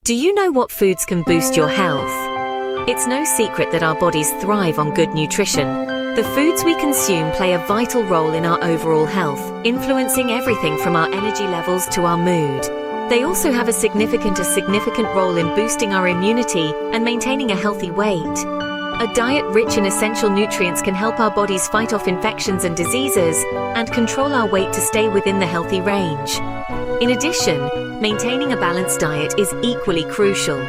Do you know what foods can boost your health? It's no secret that our bodies thrive on good nutrition. The foods we consume play a vital role in our overall health, influencing everything from our energy levels to our mood. They also have a significant role in boosting our immunity and maintaining a healthy weight. A diet rich in essential nutrients can help our bodies fight off infections and diseases and control our weight to stay within the healthy range. In addition, maintaining a balanced diet is equally crucial.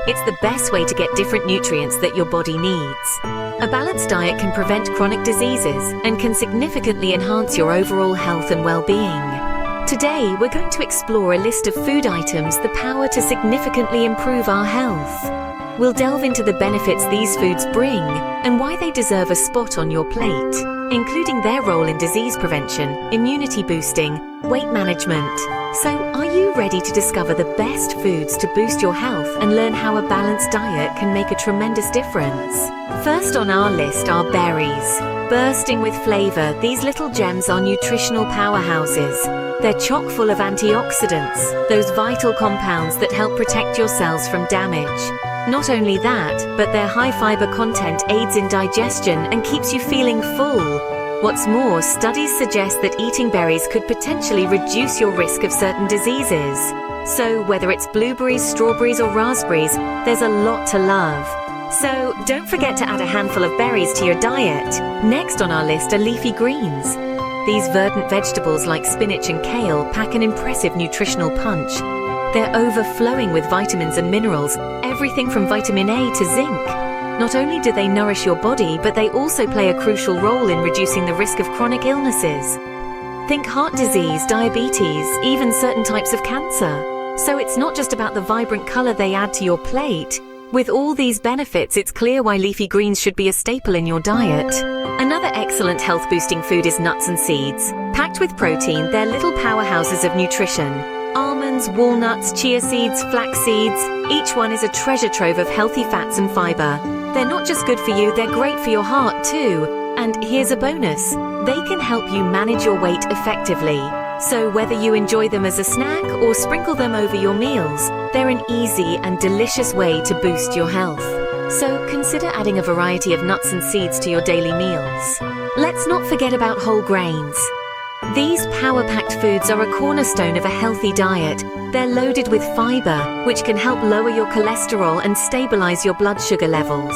It's the best way to get different nutrients that your body needs. A balanced diet can prevent chronic diseases and can significantly enhance your overall health and well-being. Today, we're going to explore a list of food items the power to significantly improve our health. We'll delve into the benefits these foods bring and why they deserve a spot on your plate, including their role in disease prevention, immunity boosting, weight management. So, are you ready to discover the best foods to boost your health and learn how a balanced diet can make a tremendous difference? First on our list are berries. Bursting with flavor, these little gems are nutritional powerhouses. They're chock full of antioxidants, those vital compounds that help protect your cells from damage. Not only that, but their high fiber content aids in digestion and keeps you feeling full. What's more, studies suggest that eating berries could potentially reduce your risk of certain diseases. So, whether it's blueberries, strawberries, or raspberries, there's a lot to love. So, don't forget to add a handful of berries to your diet. Next on our list are leafy greens. These verdant vegetables like spinach and kale pack an impressive nutritional punch. They're overflowing with vitamins and minerals, everything from vitamin A to zinc. Not only do they nourish your body, but they also play a crucial role in reducing the risk of chronic illnesses. Think heart disease, diabetes, even certain types of cancer. So it's not just about the vibrant color they add to your plate. With all these benefits, it's clear why leafy greens should be a staple in your diet. Another excellent health-boosting food is nuts and seeds. Packed with protein, they're little powerhouses of nutrition. Almonds, walnuts, chia seeds, flax seeds, each one is a treasure trove of healthy fats and fiber. They're not just good for you, they're great for your heart too. And here's a bonus. They can help you manage your weight effectively. So whether you enjoy them as a snack or sprinkle them over your meals, they're an easy and delicious way to boost your health. So consider adding a variety of nuts and seeds to your daily meals. Let's not forget about whole grains. These power-packed foods are a cornerstone of a healthy diet. They're loaded with fiber, which can help lower your cholesterol and stabilize your blood sugar levels.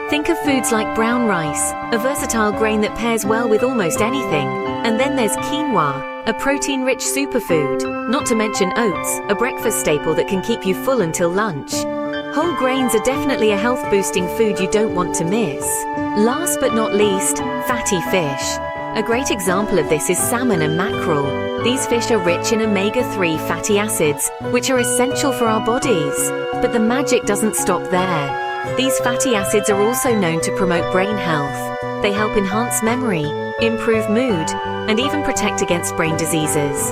Think of foods like brown rice, a versatile grain that pairs well with almost anything. And then there's quinoa, a protein-rich superfood. Not to mention oats, a breakfast staple that can keep you full until lunch. Whole grains are definitely a health-boosting food you don't want to miss. Last but not least, fatty fish. A great example of this is salmon and mackerel. These fish are rich in omega-3 fatty acids, which are essential for our bodies. But the magic doesn't stop there. These fatty acids are also known to promote brain health. They help enhance memory, improve mood, and even protect against brain diseases.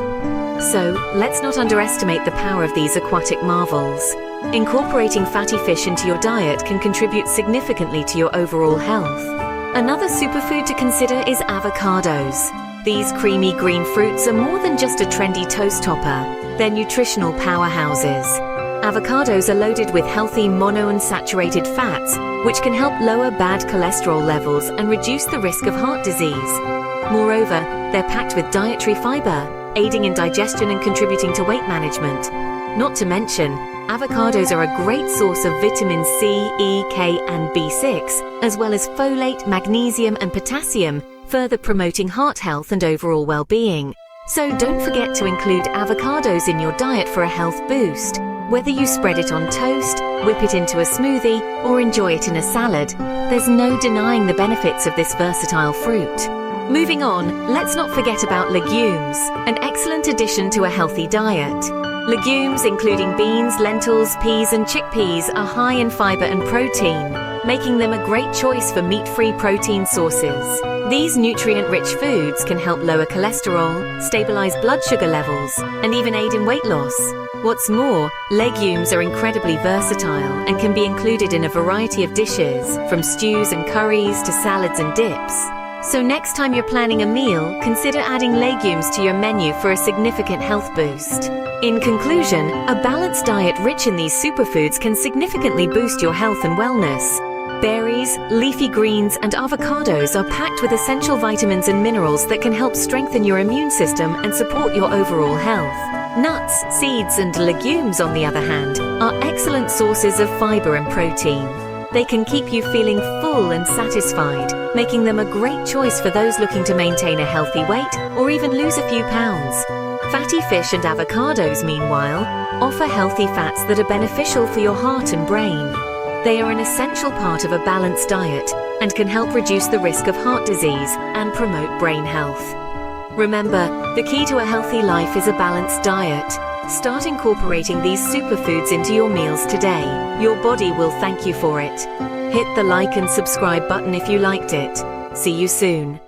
So, let's not underestimate the power of these aquatic marvels. Incorporating fatty fish into your diet can contribute significantly to your overall health. Another superfood to consider is avocados. These creamy green fruits are more than just a trendy toast topper. They're nutritional powerhouses. Avocados are loaded with healthy monounsaturated fats, which can help lower bad cholesterol levels and reduce the risk of heart disease. Moreover, they're packed with dietary fiber, aiding in digestion and contributing to weight management. Not to mention, avocados are a great source of vitamins C, E, K, and B6, as well as folate, magnesium, and potassium, further promoting heart health and overall well-being. So don't forget to include avocados in your diet for a health boost. Whether you spread it on toast, whip it into a smoothie, or enjoy it in a salad, there's no denying the benefits of this versatile fruit. Moving on, let's not forget about legumes, an excellent addition to a healthy diet. Legumes, including beans, lentils, peas, and chickpeas, are high in fiber and protein, making them a great choice for meat-free protein sources. These nutrient-rich foods can help lower cholesterol, stabilize blood sugar levels, and even aid in weight loss. What's more, legumes are incredibly versatile and can be included in a variety of dishes, from stews and curries to salads and dips. So next time you're planning a meal, consider adding legumes to your menu for a significant health boost. In conclusion, a balanced diet rich in these superfoods can significantly boost your health and wellness. Berries, leafy greens, and avocados are packed with essential vitamins and minerals that can help strengthen your immune system and support your overall health. Nuts, seeds, and legumes, on the other hand, are excellent sources of fiber and protein. They can keep you feeling full and satisfied, making them a great choice for those looking to maintain a healthy weight or even lose a few pounds. Fatty fish and avocados, meanwhile, offer healthy fats that are beneficial for your heart and brain. They are an essential part of a balanced diet and can help reduce the risk of heart disease and promote brain health. Remember, the key to a healthy life is a balanced diet. Start incorporating these superfoods into your meals today. Your body will thank you for it. Hit the like and subscribe button if you liked it. See you soon.